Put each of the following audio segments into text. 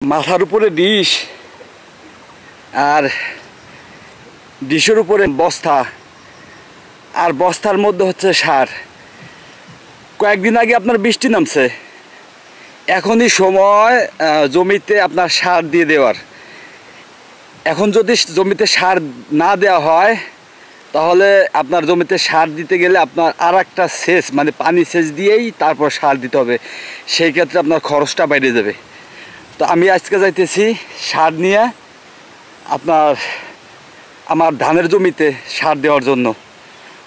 মাথার উপরে ডিশ আর ডিশের উপরে বস্তা আর বস্তার মধ্যে হচ্ছে সার। কয়েকদিন আগে আপনার বৃষ্টি নামছে, এখনই সময় জমিতে আপনার সার দিয়ে দেওয়ার। এখন যদি জমিতে সার না দেওয়া হয় তাহলে আপনার জমিতে সার দিতে গেলে আপনার আর একটা সেচ মানে পানি সেচ দিয়েই তারপর সার দিতে হবে, সেই ক্ষেত্রে আপনার খরচটা বেড়ে যাবে। তো আমি আজকে যাইতেছি সার নিয়ে আপনার আমার ধানের জমিতে সার দেওয়ার জন্য।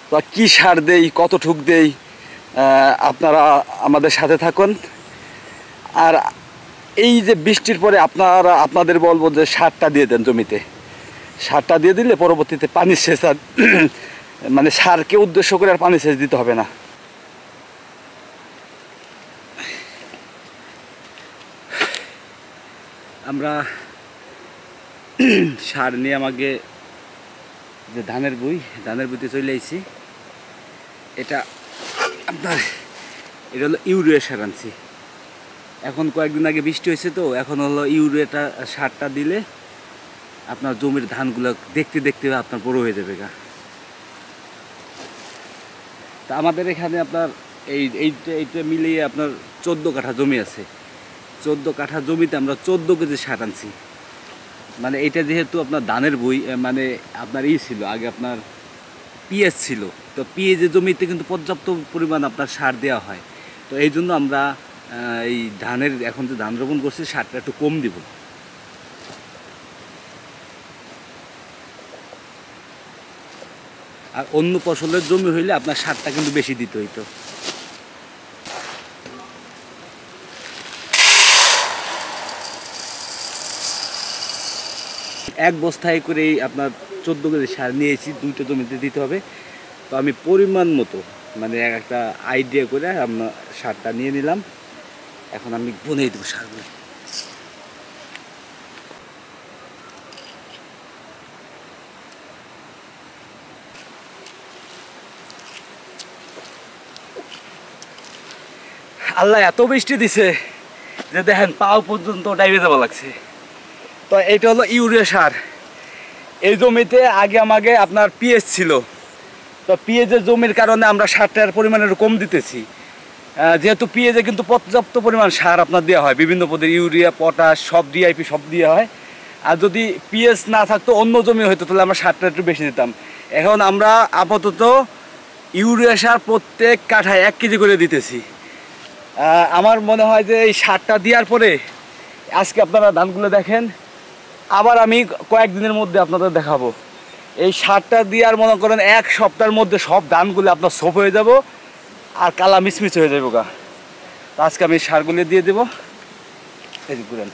তো কী সার দেই, কতটুক দেই, আপনারা আমাদের সাথে থাকুন। আর এই যে বৃষ্টির পরে আপনাদের বলবো যে সারটা দিয়ে দেন জমিতে। সারটা দিয়ে দিলে পরবর্তীতে পানি সেচ আর মানে সারকে উদ্দেশ্য করে আর পানি সেচ দিতে হবে না। আমরা সার নিয়ে আমাকে যে ধানের বইতে চলে আইছি। এটা আপনার এটা হলো ইউরিয়া সার আনছি। এখন কয়েকদিন আগে বৃষ্টি হয়েছে, তো এখন হলো ইউরিয়াটা সারটা দিলে আপনার জমির ধানগুলো দেখতে দেখতে আপনার বড় হয়ে যাবে গা। তা আমাদের এখানে আপনার এইটা মিলিয়ে আপনার 14 কাঠা জমি আছে। 14 কাঠা জমিতে আমরা 14 কেজি সার আনছি। মানে এটা যেহেতু আপনার ধানের বই মানে আপনার ছিল আগে আপনার পিএস ছিল, তো পিএজের জমিতে কিন্তু পর্যাপ্ত পরিমাণ আপনার সার দেওয়া হয়। তো এই জন্য আমরা এই ধানের এখন যে ধান রোপণ করছি সারটা একটু কম দিব। আর অন্য ফসলের জমি হইলে আপনার সারটা কিন্তু বেশি দিতে হইতো। এক বস্তায় করে আপনার 14 কেজি সার নিয়েছি, 2টা জমিতে দিতে হবে। তো আমি পরিমাণ মতো মানে একটা আইডিয়া করে আমরা সারটা নিয়ে নিলাম। এখন আমি বনেই দেবো সারগুলো। আল্লাহ এত বৃষ্টি দিছে যে দেখেন পাও পর্যন্ত ডাইবে যাওয়া লাগছে। তো এইটা হলো ইউরিয়া সার। এই জমিতে আগে আমাকে আপনার পিএস ছিল, তো পিএজের জমির কারণে আমরা সারটার পরিমাণ একটু কম দিতেছি। যেহেতু পিএজে কিন্তু পর্যাপ্ত পরিমাণ সার আপনার দেওয়া হয়, বিভিন্ন পদের ইউরিয়া, পটাশ, সব ডিআইপি সব দেওয়া হয়। আর যদি পিএস না থাকতো অন্য জমি হইতো তাহলে আমরা সারটা একটু বেশি দিতাম। এখন আমরা আপাতত ইউরিয়া সার প্রত্যেক কাঠায় 1 কেজি করে দিতেছি। আমার মনে হয় যে এই সারটা দেওয়ার পরে আজকে আপনারা ধানগুলো দেখেন, আবার আমি কয়েকদিনের মধ্যে আপনাদের দেখাবো। এই সারটা দেওয়ার মনে করেন 1 সপ্তাহের মধ্যে সব ধানগুলো আপনার সোপ হয়ে যাব আর কালা মিচমিচ হয়ে যাবো গা। তো আজকে আমি সারগুলো দিয়ে দেবো। এই যে ঘুরেন।